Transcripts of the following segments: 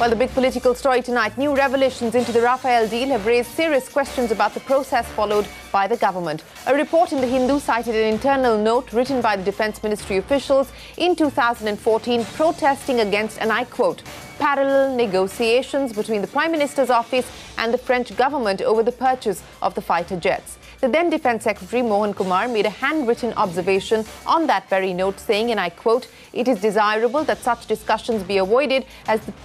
Well, the big political story tonight, new revelations into the Rafael deal have raised serious questions about the process followed by the government. A report in The Hindu cited an internal note written by the Defence Ministry officials in 2014 protesting against, and I quote, parallel negotiations between the Prime Minister's office and the French government over the purchase of the fighter jets. The then Defence Secretary Mohan Kumar made a handwritten observation on that very note saying, and I quote, it is desirable that such discussions be avoided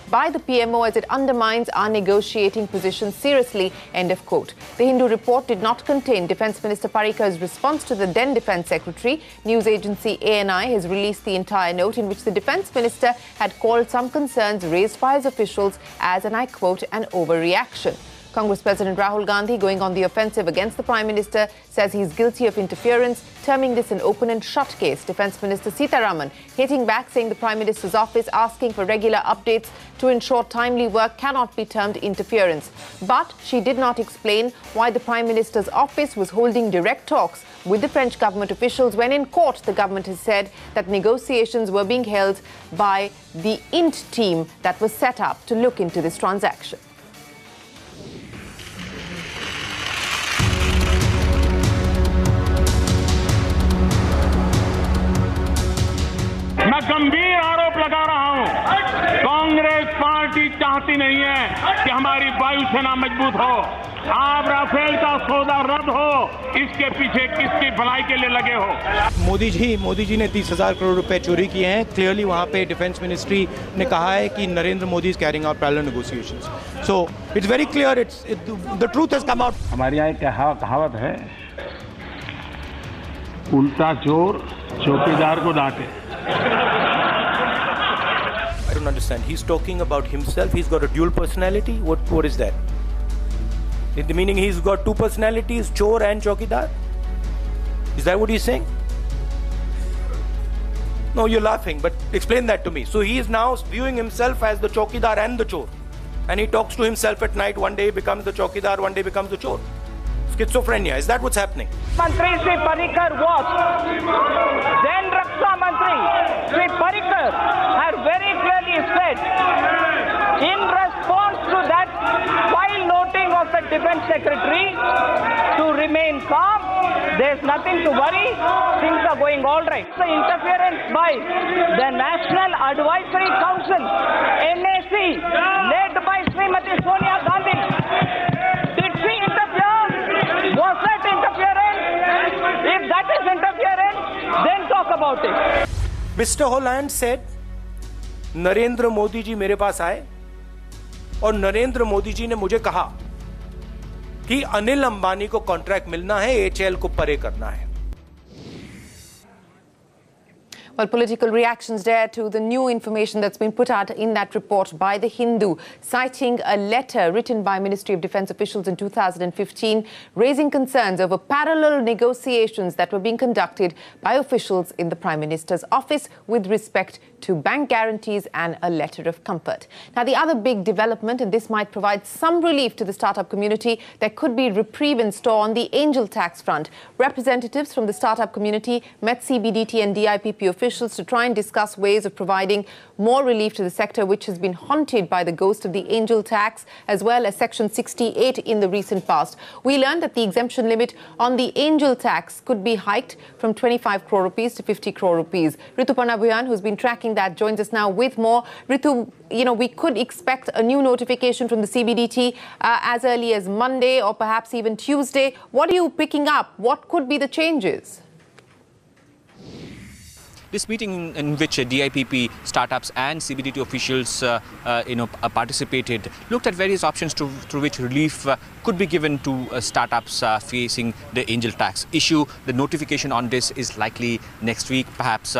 by the PMO as it undermines our negotiating position seriously, end of quote. The Hindu report did not contain Defence Minister Parrikar's response to the then Defence Secretary. News agency ANI has released the entire note in which the Defence Minister had called some concerns raised by his officials as, and I quote, an overreaction. Congress President Rahul Gandhi, going on the offensive against the Prime Minister, says he's guilty of interference, terming this an open and shut case. Defence Minister Sitharaman hitting back, saying the Prime Minister's office asking for regular updates to ensure timely work cannot be termed interference. But she did not explain why the Prime Minister's office was holding direct talks with the French government officials when in court the government has said that negotiations were being held by the INT team that was set up to look into this transaction. मैं गंभीर आरोप लगा रहा हूं, Congress party चाहती नहीं है कि हमारी वायुसेना मजबूत हो। आप राफेल का सौदा रद्द हो, इसके पीछे किसकी भलाई के लिए लगे हो? मोदी जी ने 30,000 करोड़ रुपए चोरी किए हैं। क्लियरली वहां पे डिफेंस मिनिस्ट्री ने कहा है कि Narendra Modi is carrying out parallel negotiations. So it's very clear, the truth has come out. हमारे यहाँ एक कहावत है, उल्टा चोर चौकीदार को डांटे। I don't understand. He's talking about himself. He's got a dual personality. What is that? The meaning he's got two personalities, chor and chowkidar? Is that what he's saying? No, you're laughing, but explain that to me. So he is now viewing himself as the chowkidar and the chor. And he talks to himself at night. One day he becomes the chowkidar, one day becomes the chor. Schizophrenia. Is that what's happening? Mantri Sri Parrikar was then Raksha Mantri. Sri Parrikar had very clearly said in response to that, while noting of the Defence Secretary to remain calm, there's nothing to worry, things are going all right. The interference by the National Advisory Council, NAC, led by Srimati Sonia Gandhi. Did she interfere? Was that interference? If that is interference, then talk about it. Mr. Holland said, Narendra Modi ji मेरे पास आए और नरेंद्र मोदी जी ने मुझे कहा कि अनिल अंबानी को contract मिलना है, एचएल को परे करना है। Well, political reactions there to the new information that's been put out in that report by The Hindu, citing a letter written by Ministry of Defence officials in 2015, raising concerns over parallel negotiations that were being conducted by officials in the Prime Minister's office with respect to bank guarantees and a letter of comfort. Now, the other big development, and this might provide some relief to the startup community, there could be reprieve in store on the angel tax front. Representatives from the startup community met CBDT and DIPP officials to try and discuss ways of providing more relief to the sector, which has been haunted by the ghost of the angel tax, as well as Section 68 in the recent past. We learned that the exemption limit on the angel tax could be hiked from 25 crore rupees to 50 crore rupees. Rituparna Bhuyan, who's been tracking that, joins us now with more. Ritu, we could expect a new notification from the CBDT as early as Monday or perhaps even Tuesday. What are you picking up? What could be the changes? This meeting in which DIPP, startups and CBDT officials participated looked at various options through which relief could be given to startups facing the angel tax issue. The notification on this is likely next week, perhaps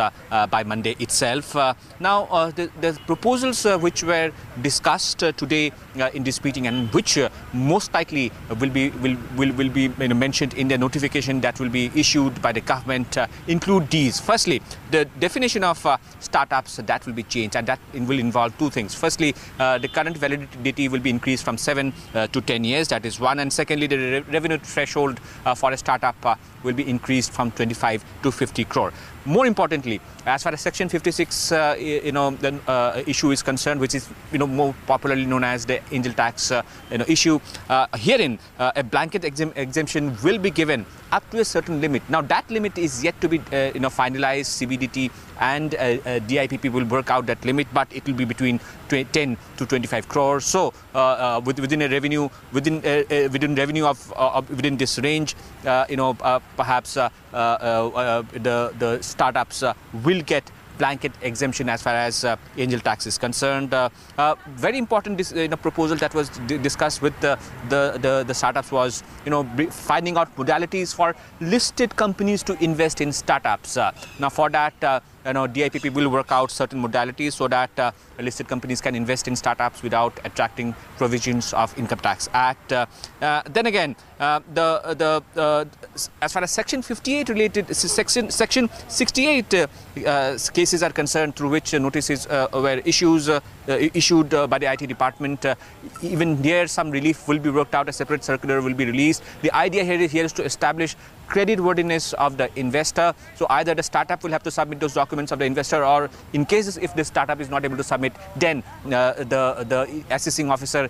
by Monday itself. Now, the proposals which were discussed today in this meeting and which most likely will be mentioned in the notification that will be issued by the government include these. Firstly, the definition of startups that will be changed, and that will involve two things. Firstly, the current validity will be increased from 7 to 10 years. That is one. And secondly, the revenue threshold for a startup will be increased from 25 to 50 crore. more importantly, as far as Section 56, the issue is concerned, which is more popularly known as the angel tax issue, herein a blanket exemption will be given up to a certain limit. Now that limit is yet to be finalized. CBDT and DIPP will work out that limit, but it will be between 10 to 25 crores. So within a revenue within this range, perhaps the startups will get blanket exemption as far as angel tax is concerned. Very important proposal that was discussed with the startups was finding out modalities for listed companies to invest in startups. Now for that DIPP will work out certain modalities so that listed companies can invest in startups without attracting provisions of Income Tax Act. Then again, as far as Section 58 related, Section 68 cases are concerned, through which notices were issued by the IT department, even here some relief will be worked out. A separate circular will be released. The idea here is to establish creditworthiness of the investor. So either the startup will have to submit those documents of the investor, or in cases if the startup is not able to submit, then the assessing officer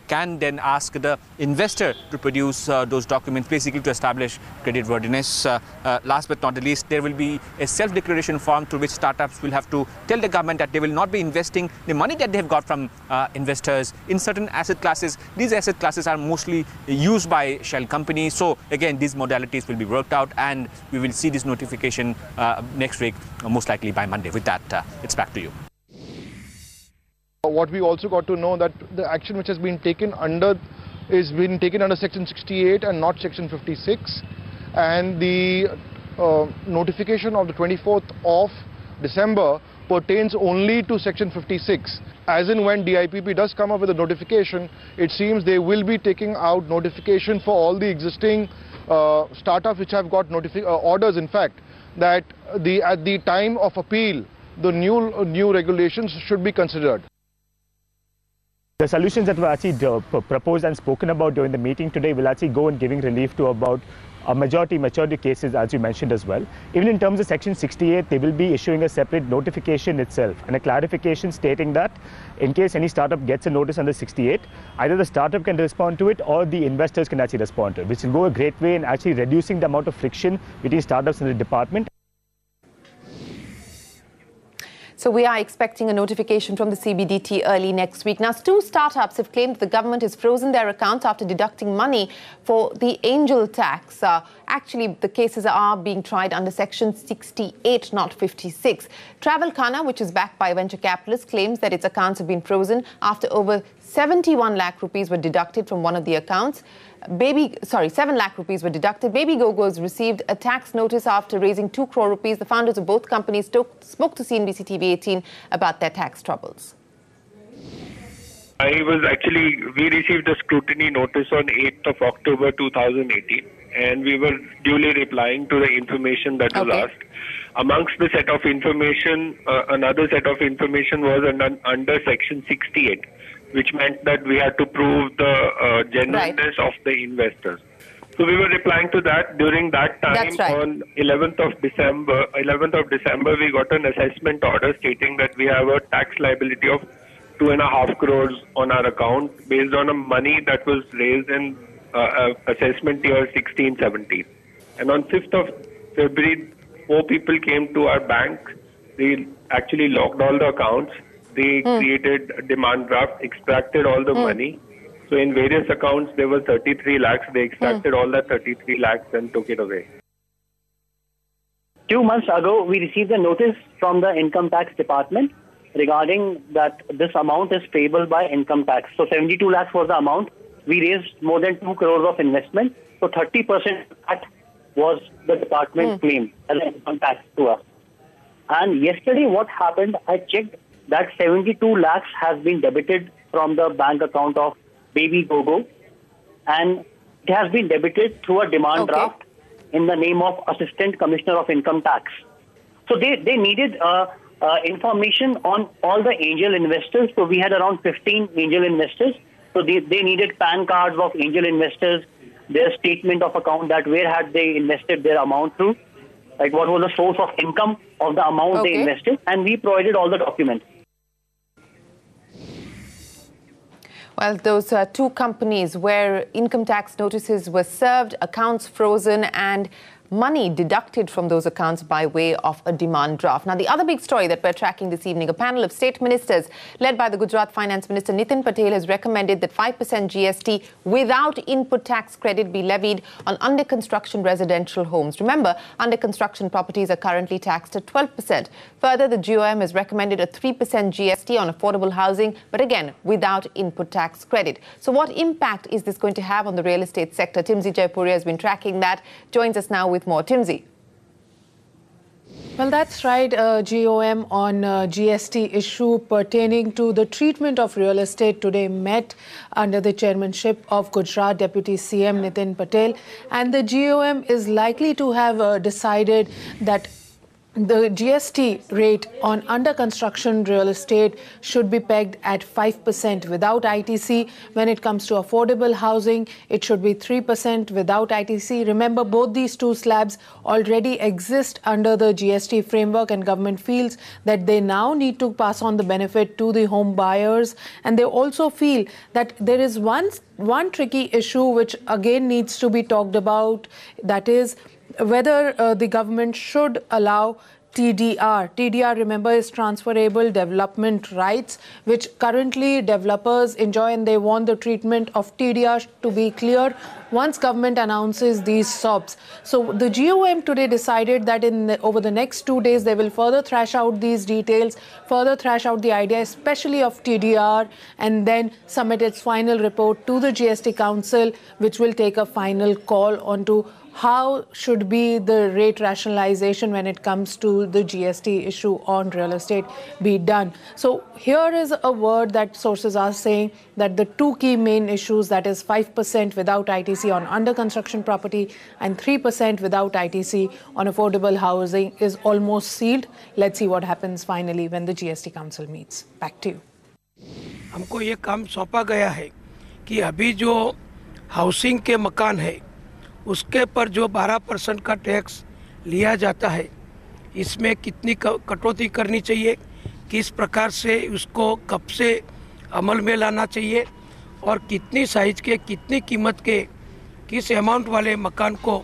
can then ask the investor to produce those documents, basically to establish creditworthiness. Last but not the least, there will be a self-declaration form through which startups will have to tell the government that they will not be investing the money that they have got from investors in certain asset classes. These asset classes are mostly used by shell companies. So again, these modalities will be worked out, and we will see this notification next week, most likely by Monday. With that, it's back to you. What we also got to know that the action which has been taken under is being taken under Section 68 and not Section 56, and the notification of the 24th of December pertains only to Section 56. As in when DIPP does come up with a notification, it seems they will be taking out notification for all the existing startups which have got orders, in fact, that at the time of appeal, the new regulations should be considered. The solutions that were actually proposed and spoken about during the meeting today will actually go in giving relief to about a majority cases, as you mentioned as well. Even in terms of Section 68, they will be issuing a separate notification itself and a clarification stating that in case any startup gets a notice under 68, either the startup can respond to it or the investors can actually respond to it, which will go a great way in actually reducing the amount of friction between startups and the department. So we are expecting a notification from the CBDT early next week. Now, 2 startups have claimed the government has frozen their accounts after deducting money for the angel tax. Actually, the cases are being tried under Section 68, not 56. Travel Khana, which is backed by venture capitalists, claims that its accounts have been frozen after over 71 lakh rupees were deducted from one of the accounts. 7 lakh rupees were deducted. Baby Gogos received a tax notice after raising 2 crore rupees. The founders of both companies spoke to CNBC TV 18 about their tax troubles. We received a scrutiny notice on 8th of October 2018, and we were duly replying to the information that was asked. Amongst the set of information, another set of information was under Section 68, which meant that we had to prove the genuineness of the investors. So we were replying to that. During that time, on 11th of December, we got an assessment order stating that we have a tax liability of 2.5 crores on our account based on a money that was raised in assessment year 16-17. And on 5th of February, 4 people came to our bank. They actually locked all the accounts. They created a demand draft, extracted all the money. So in various accounts, there were 33 lakhs. They extracted all that 33 lakhs and took it away. 2 months ago, we received a notice from the Income Tax Department regarding that this amount is payable by income tax. So 72 lakhs was the amount. We raised more than 2 crores of investment. So 30% that was the department claim as an income tax to us. And yesterday what happened, I checked that 72 lakhs has been debited from the bank account of Baby Gogo, and it has been debited through a demand draft in the name of Assistant Commissioner of Income Tax. So they needed information on all the angel investors. So we had around 15 angel investors. So they needed PAN cards of angel investors, their statement of account, that where had they invested their amount through. like what was the source of income of the amount they invested, and we provided all the documents. Well, those two companies where income tax notices were served, accounts frozen, and money deducted from those accounts by way of a demand draft. Now, the other big story that we're tracking this evening, a panel of state ministers led by the Gujarat Finance Minister Nitin Patel has recommended that 5% GST without input tax credit be levied on under construction residential homes. Remember, under construction properties are currently taxed at 12%. Further, the GOM has recommended a 3% GST on affordable housing, but again, without input tax credit. So what impact is this going to have on the real estate sector? Timsy Jaipuria has been tracking that. Joins us now with more. Timsy. Well, that's right, GOM on GST issue pertaining to the treatment of real estate today met under the chairmanship of Gujarat Deputy CM Nitin Patel, and the GOM is likely to have decided that the GST rate on under construction real estate should be pegged at 5% without ITC. When it comes to affordable housing, it should be 3% without ITC. Remember, both these two slabs already exist under the GST framework, and government feels that they now need to pass on the benefit to the home buyers. And they also feel that there is one tricky issue which again needs to be talked about, that is whether the government should allow TDR. TDR, remember, is transferable development rights, which currently developers enjoy, and they want the treatment of TDR to be clear once government announces these SOPs. So the GOM today decided that over the next 2 days, they will further thrash out these details, further thrash out the idea, especially of TDR, and then submit its final report to the GST Council, which will take a final call onto how should be the rate rationalization when it comes to the GST issue on real estate be done. So here is a word that sources are saying that the two key main issues, that is 5% without ITC on under construction property and 3% without ITC on affordable housing, is almost sealed. Let's see what happens finally when the GST Council meets. Back to you. हमको ये काम सौंपा गया है कि अभी जो housing के मकान है उसके पर जो 12% का टैक्स लिया जाता है, इसमें कितनी कटौती करनी चाहिए, किस प्रकार से उसको कब से अमल में लाना चाहिए, और कितनी साइज के कितनी कीमत के किस अमाउंट वाले मकान को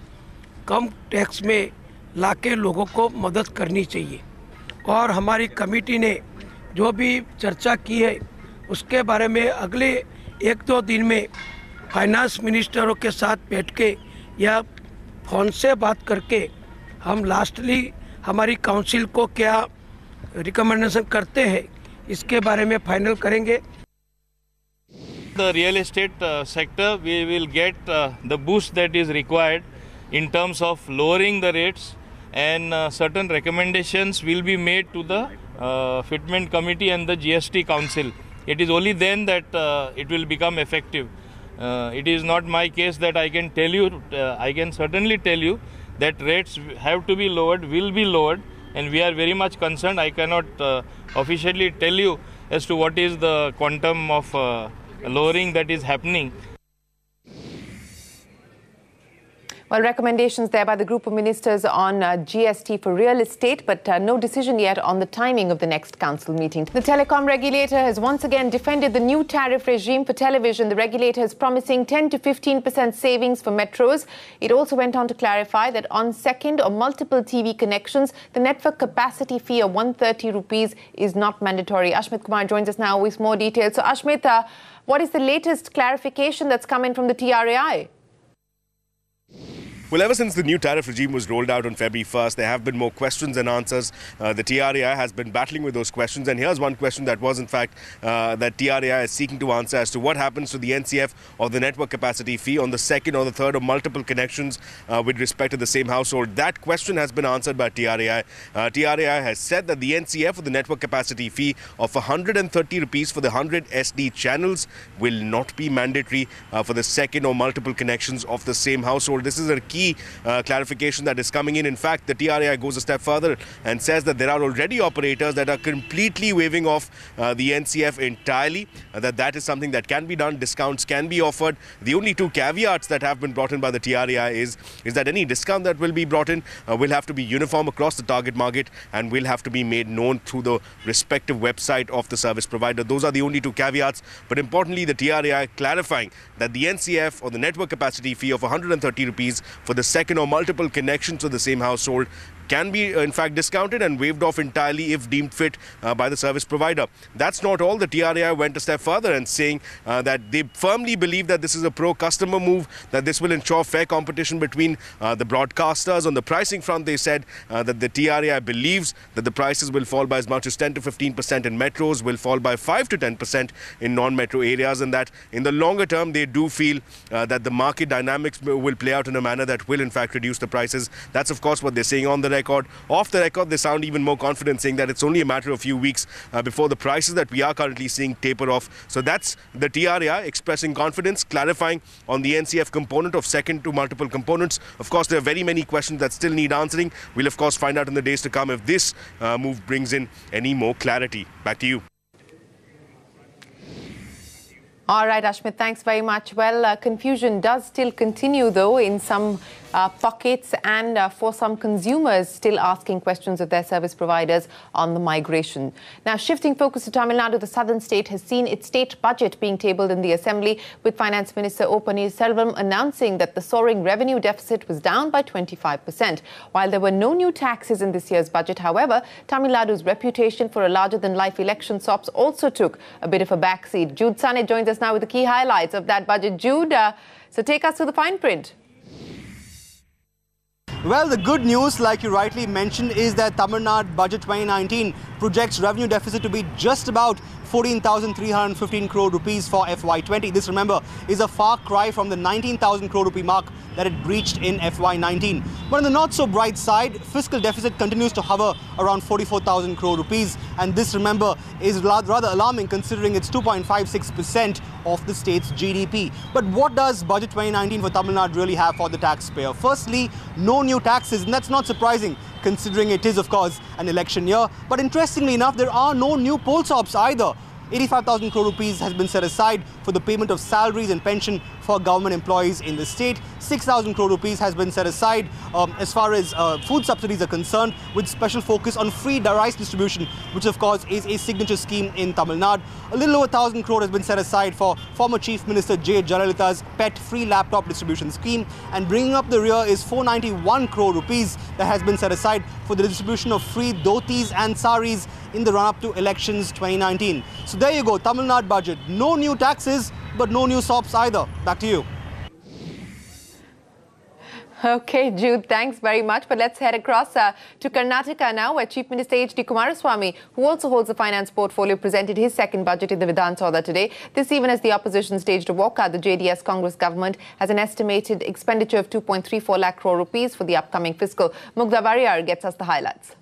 कम टैक्स में लाके लोगों को मदद करनी चाहिए। और हमारी कमेटी ने जो भी चर्चा की है उसके बारे में अगले 1-2 दिन में फाइनेंस मिनिस्टरों के साथ बैठ के या फोन से बात करके हम लास्टली हमारी काउंसिल को क्या रिकमेंडेशन करते हैं इसके बारे में फाइनल करेंगे। The real estate sector, we will get the boost that is required in terms of lowering the rates, and certain recommendations will be made to the fitment committee and the GST council. It is only then that it will become effective. It is not my case that I can tell you. I can certainly tell you that rates have to be lowered, will be lowered, and we are very much concerned. I cannot officially tell you as to what is the quantum of lowering that is happening. Well, recommendations there by the group of ministers on GST for real estate, but no decision yet on the timing of the next council meeting. The telecom regulator has once again defended the new tariff regime for television. The regulator is promising 10 to 15% savings for metros. It also went on to clarify that on second or multiple TV connections, the network capacity fee of 130 rupees is not mandatory. Ashmit Kumar joins us now with more details. So, Ashmit, what is the latest clarification that's come in from the TRAI? Well, ever since the new tariff regime was rolled out on February 1st, there have been more questions and answers. The TRAI has been battling with those questions. And here's one question that was, in fact, that TRAI is seeking to answer as to what happens to the NCF or the network capacity fee on the second or the third or multiple connections with respect to the same household. That question has been answered by TRAI. TRAI has said that the NCF or the network capacity fee of 130 rupees for the 100 SD channels will not be mandatory for the second or multiple connections of the same household. This is a key key clarification that is coming in. In fact, the TRAI goes a step further and says that there are already operators that are completely waiving off the NCF entirely, that is something that can be done. Discounts can be offered. The only two caveats that have been brought in by the TRAI is that any discount that will be brought in will have to be uniform across the target market and will have to be made known through the respective website of the service provider. Those are the only two caveats. But importantly, the TRAI clarifying that the NCF or the network capacity fee of 130 rupees for the second or multiple connections to the same household can be in fact discounted and waived off entirely if deemed fit by the service provider. That's not all. The TRAI went a step further and saying that they firmly believe that this is a pro-customer move, that this will ensure fair competition between the broadcasters. On the pricing front, they said that the TRAI believes that the prices will fall by as much as 10 to 15% in metros, will fall by 5 to 10% in non-metro areas, and that in the longer term they do feel that the market dynamics will play out in a manner that will in fact reduce the prices. That's of course what they're saying on the record. Off the record, they sound even more confident, saying that it's only a matter of a few weeks before the prices that we are currently seeing taper off. So that's the TRAI expressing confidence, clarifying on the NCF component of second to multiple components. Of course, there are very many questions that still need answering. We'll of course find out in the days to come if this move brings in any more clarity. Back to you. All right, Ashmit, thanks very much. Well, confusion does still continue, though, in some pockets and for some consumers still asking questions of their service providers on the migration. Now, shifting focus to Tamil Nadu, the southern state has seen its state budget being tabled in the Assembly, with Finance Minister O. Selvam announcing that the soaring revenue deficit was down by 25%. While there were no new taxes in this year's budget, however, Tamil Nadu's reputation for a larger-than-life election SOPs also took a bit of a backseat. Jude Sane joins us now with the key highlights of that budget. Jude, so take us to the fine print. Well, the good news, like you rightly mentioned, is that Tamil Nadu Budget 2019 projects revenue deficit to be just about 14,315 crore rupees for FY20. This, remember, is a far cry from the 19,000 crore rupee mark that it breached in FY19. But on the not so bright side, fiscal deficit continues to hover around 44,000 crore rupees. And this, remember, is rather alarming considering it's 2.56% of the state's GDP. But what does Budget 2019 for Tamil Nadu really have for the taxpayer? Firstly, no new taxes, and that's not surprising considering it is, of course, an election year. But interestingly enough, there are no new poll SOPs either. 85,000 crore rupees has been set aside for the payment of salaries and pension for government employees in the state. 6,000 crore rupees has been set aside as far as food subsidies are concerned, with special focus on free rice distribution, which of course is a signature scheme in Tamil Nadu. A little over 1,000 crore has been set aside for former Chief Minister J. Jayalalitha's pet free laptop distribution scheme. And bringing up the rear is 491 crore rupees that has been set aside for the distribution of free dhotis and saris in the run-up to elections 2019. So there you go, Tamil Nadu budget. No new taxes, but no new SOPs either. Back to you. Okay, Jude, thanks very much. But let's head across to Karnataka now, where Chief Minister H.D. Kumaraswamy, who also holds the finance portfolio, presented his second budget in the Vidhan Sabha today. This even as the opposition staged a walkout. The JDS Congress government has an estimated expenditure of 2.34 lakh crore rupees for the upcoming fiscal. Mugdha Variyar gets us the highlights.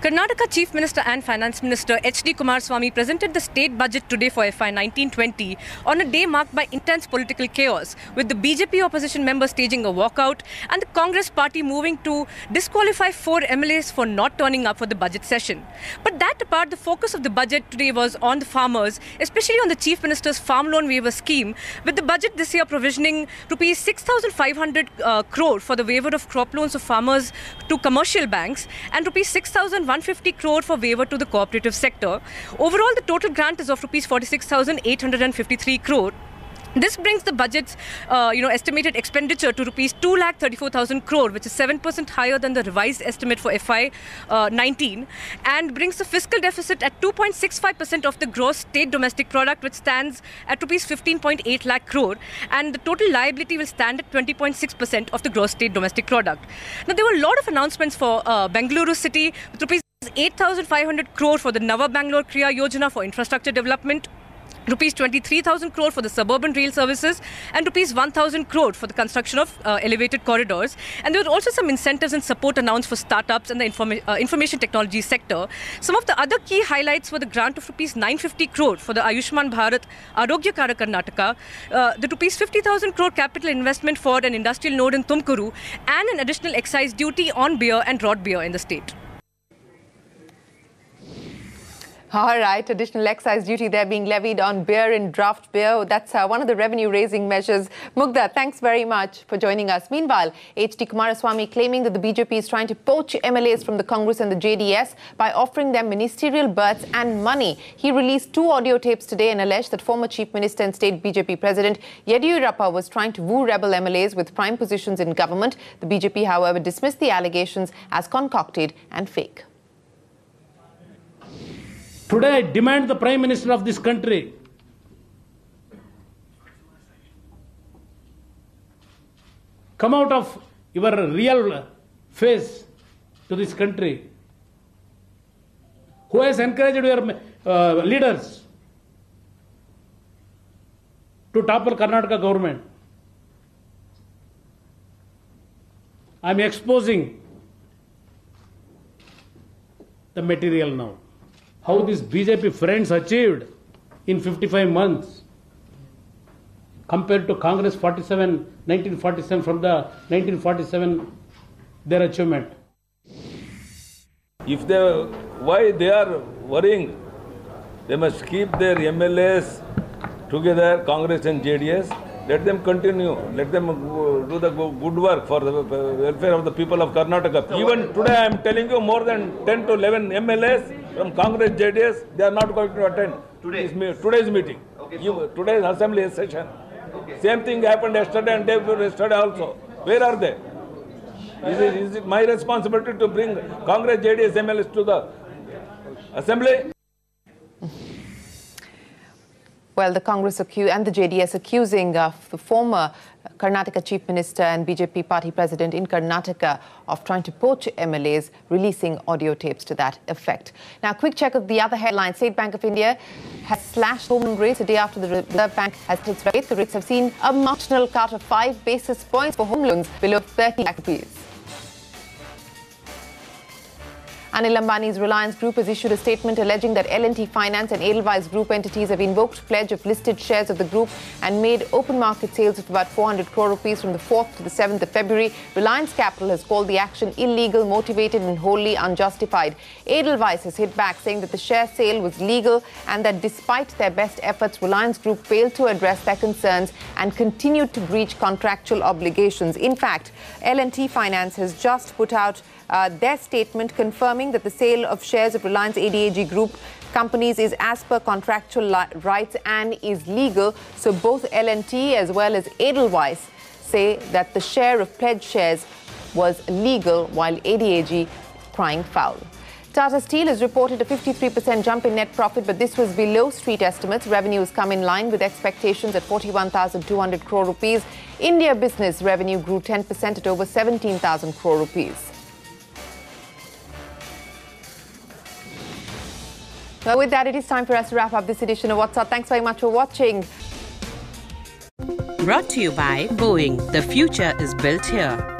Karnataka Chief Minister and Finance Minister H.D. Kumaraswamy presented the state budget today for FY 1920 on a day marked by intense political chaos, with the BJP opposition members staging a walkout and the Congress party moving to disqualify 4 MLAs for not turning up for the budget session. But that apart, the focus of the budget today was on the farmers, especially on the Chief Minister's farm loan waiver scheme, with the budget this year provisioning rupees 6,500 crore for the waiver of crop loans of farmers to commercial banks and rupees 6,150 crore for waiver to the cooperative sector. Overall, the total grant is of rupees 46,853 crore. This brings the budget's estimated expenditure to rupees 2,34,000 crore, which is 7% higher than the revised estimate for FY 19, and brings the fiscal deficit at 2.65% of the gross state domestic product, which stands at rupees 15.8 lakh crore, and the total liability will stand at 20.6% of the gross state domestic product. Now, there were a lot of announcements for Bengaluru city, with rupees 8,500 crore for the Nava Bangalore Kriya Yojana for infrastructure development, rupees 23,000 crore for the suburban rail services, and rupees 1,000 crore for the construction of elevated corridors. And there were also some incentives and support announced for startups and the information technology sector. Some of the other key highlights were the grant of rupees 950 crore for the Ayushman Bharat Arogya Kara Karnataka, the rupees 50,000 crore capital investment for an industrial node in Tumkuru, and an additional excise duty on beer and rot beer in the state. All right, additional excise duty there being levied on beer and draft beer. That's one of the revenue-raising measures. Mugdha, thanks very much for joining us. Meanwhile, H.D. Kumaraswamy claiming that the BJP is trying to poach MLAs from the Congress and the JDS by offering them ministerial berths and money. He released 2 audio tapes today and alleged that former Chief Minister and State BJP President Yediyurappa was trying to woo rebel MLAs with prime positions in government. The BJP, however, dismissed the allegations as concocted and fake. Today I demand the Prime Minister of this country come out of your real face to this country. Who has encouraged your leaders to topple Karnataka government? I am exposing the material now. How these BJP friends achieved in 55 months compared to Congress 1947 from the 1947 their achievement. If why they are worrying, they must keep their MLAs together, Congress and JDS. Let them continue. Let them do the good work for the welfare of the people of Karnataka. Even today I am telling you more than 10 to 11 MLAs from Congress, JDS, they are not going to attend today's meeting. Okay, today's assembly session. Okay. Same thing happened yesterday and day before yesterday also. Where are they? Is it my responsibility to bring Congress, JDS, MLAs to the assembly? Well, the Congress and the JDS accusing the former Karnataka Chief Minister and BJP party president in Karnataka of trying to poach MLAs, releasing audio tapes to that effect. Now, a quick check of the other headlines. State Bank of India has slashed home loan rates a day after the Reserve Bank has its rates. The rates have seen a marginal cut of 5 basis points for home loans below 30 lakh rupees. Anil Ambani's Reliance Group has issued a statement alleging that L&T Finance and Edelweiss Group entities have invoked pledge of listed shares of the group and made open market sales of about 400 crore rupees from the 4th to the 7th of February. Reliance Capital has called the action illegal, motivated and wholly unjustified. Edelweiss has hit back, saying that the share sale was legal and that despite their best efforts, Reliance Group failed to address their concerns and continued to breach contractual obligations. In fact, L&T Finance has just put out their statement confirming that the sale of shares of Reliance ADAG Group companies is as per contractual rights and is legal. So both L&T as well as Edelweiss say that the share of pledged shares was legal, while ADAG crying foul. Tata Steel has reported a 53% jump in net profit, but this was below street estimates. Revenues come in line with expectations at 41,200 crore rupees. India business revenue grew 10% at over 17,000 crore rupees. Well, with that, it is time for us to wrap up this edition of What's Up. Thanks very much for watching. Brought to you by Boeing. The future is built here.